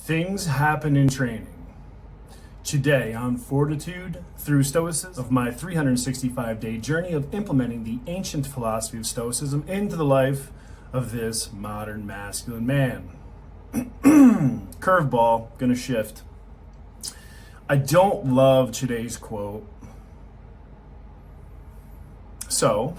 Things happen in training. Today on Fortitude through Stoicism, of my 365-day journey of implementing the ancient philosophy of Stoicism into the life of this modern masculine man. Curveball, gonna shift. I don't love today's quote. So,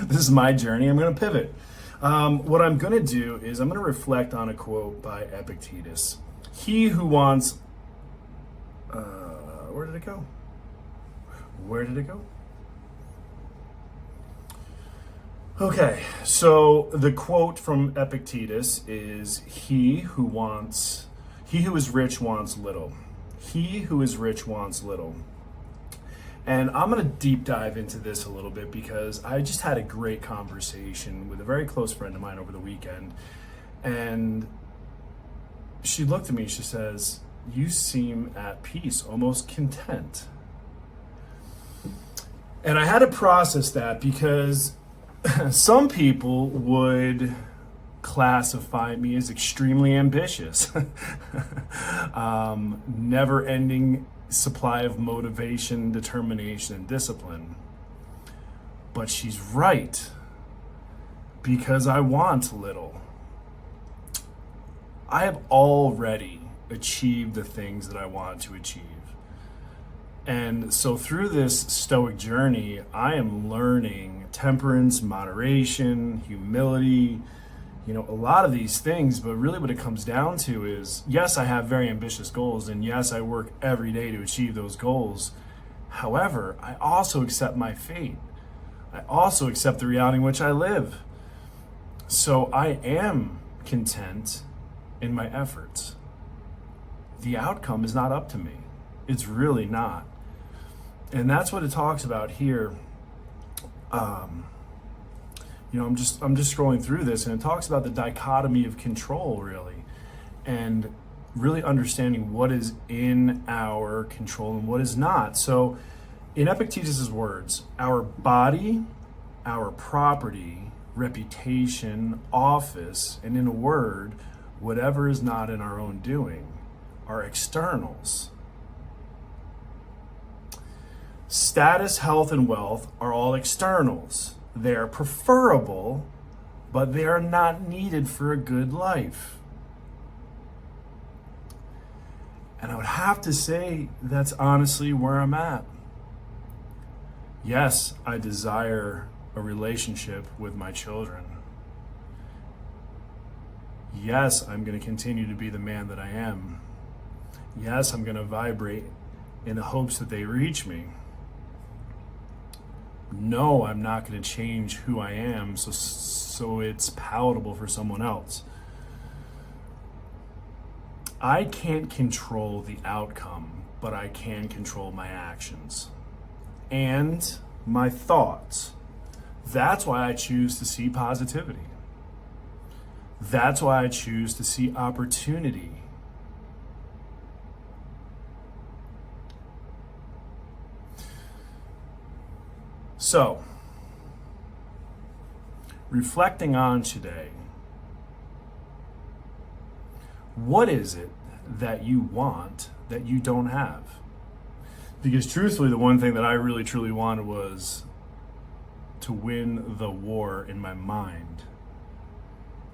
this is my journey. I'm gonna pivot. What I'm gonna do is I'm gonna reflect on a quote by Epictetus. He who wants where did it go? Where did it go? Okay, so the quote from Epictetus is he who is rich wants little. He who is rich wants little. And I'm going to deep dive into this a little bit because I just had a great conversation with a very close friend of mine over the weekend. And she looked at me, she says, "You seem at peace, almost content." And I had to process that because some people would classify me as extremely ambitious. Never-ending supply of motivation, determination, and discipline. But she's right, because I want little. I have already achieved the things that I want to achieve. And so through this Stoic journey, I am learning temperance, moderation, humility, a lot of these things, but really what it comes down to is, yes, I have very ambitious goals, and yes, I work every day to achieve those goals. However, I also accept my fate. I also accept the reality in which I live. So I am content in my efforts. The outcome is not up to me. It's really not. And that's what it talks about here. I'm just scrolling through this, and it talks about the dichotomy of control, really, and really understanding what is in our control and what is not. So in Epictetus's words, our body, our property, reputation, office, and in a word, whatever is not in our own doing, are externals. Status, health, and wealth are all externals. They're preferable, but they are not needed for a good life. And I would have to say that's honestly where I'm at. Yes, I desire a relationship with my children. Yes, I'm going to continue to be the man that I am. Yes, I'm going to vibrate in the hopes that they reach me. No, I'm not going to change who I am so it's palatable for someone else. I can't control the outcome, but I can control my actions and my thoughts. That's why I choose to see positivity. That's why I choose to see opportunity. So, reflecting on today, what is it that you want that you don't have? Because truthfully, the one thing that I really truly wanted was to win the war in my mind.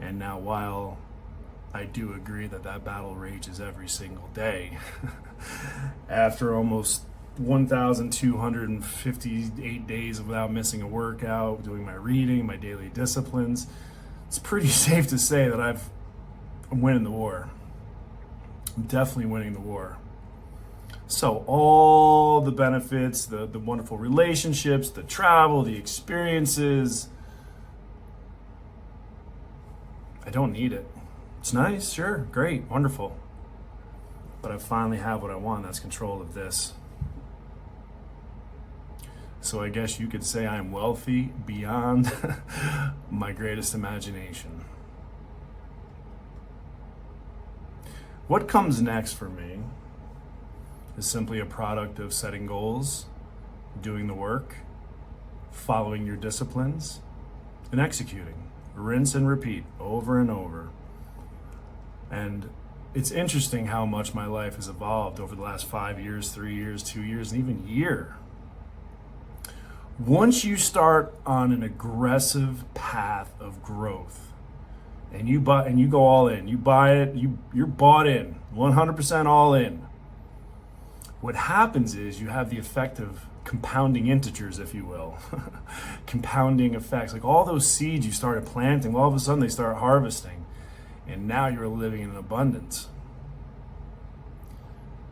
And now, while I do agree that that battle rages every single day, after almost 1,258 days without missing a workout, doing my reading, my daily disciplines, it's pretty safe to say that I'm winning the war. I'm definitely winning the war. So all the benefits, the wonderful relationships, the travel, the experiences, I don't need it. It's nice, sure, great, wonderful. But I finally have what I want, that's control of this. So I guess you could say I'm wealthy beyond my greatest imagination. What comes next for me is simply a product of setting goals, doing the work, following your disciplines, and executing. Rinse and repeat over and over. And it's interesting how much my life has evolved over the last 5 years, 3 years, 2 years, and even year. Once you start on an aggressive path of growth, and you go all in, you buy it, you're bought in, 100% all in. What happens is you have the effect of compounding integers, if you will. Compounding effects. Like all those seeds you started planting, all of a sudden they start harvesting. And now you're living in abundance.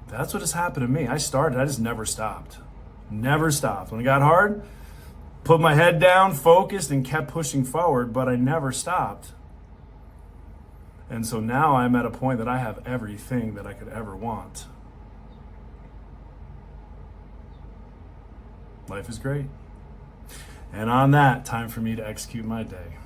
That's what has happened to me. I just never stopped. Never stopped. When it got hard, put my head down, focused, and kept pushing forward, but I never stopped. And so now I'm at a point that I have everything that I could ever want. Life is great. And on that, time for me to execute my day.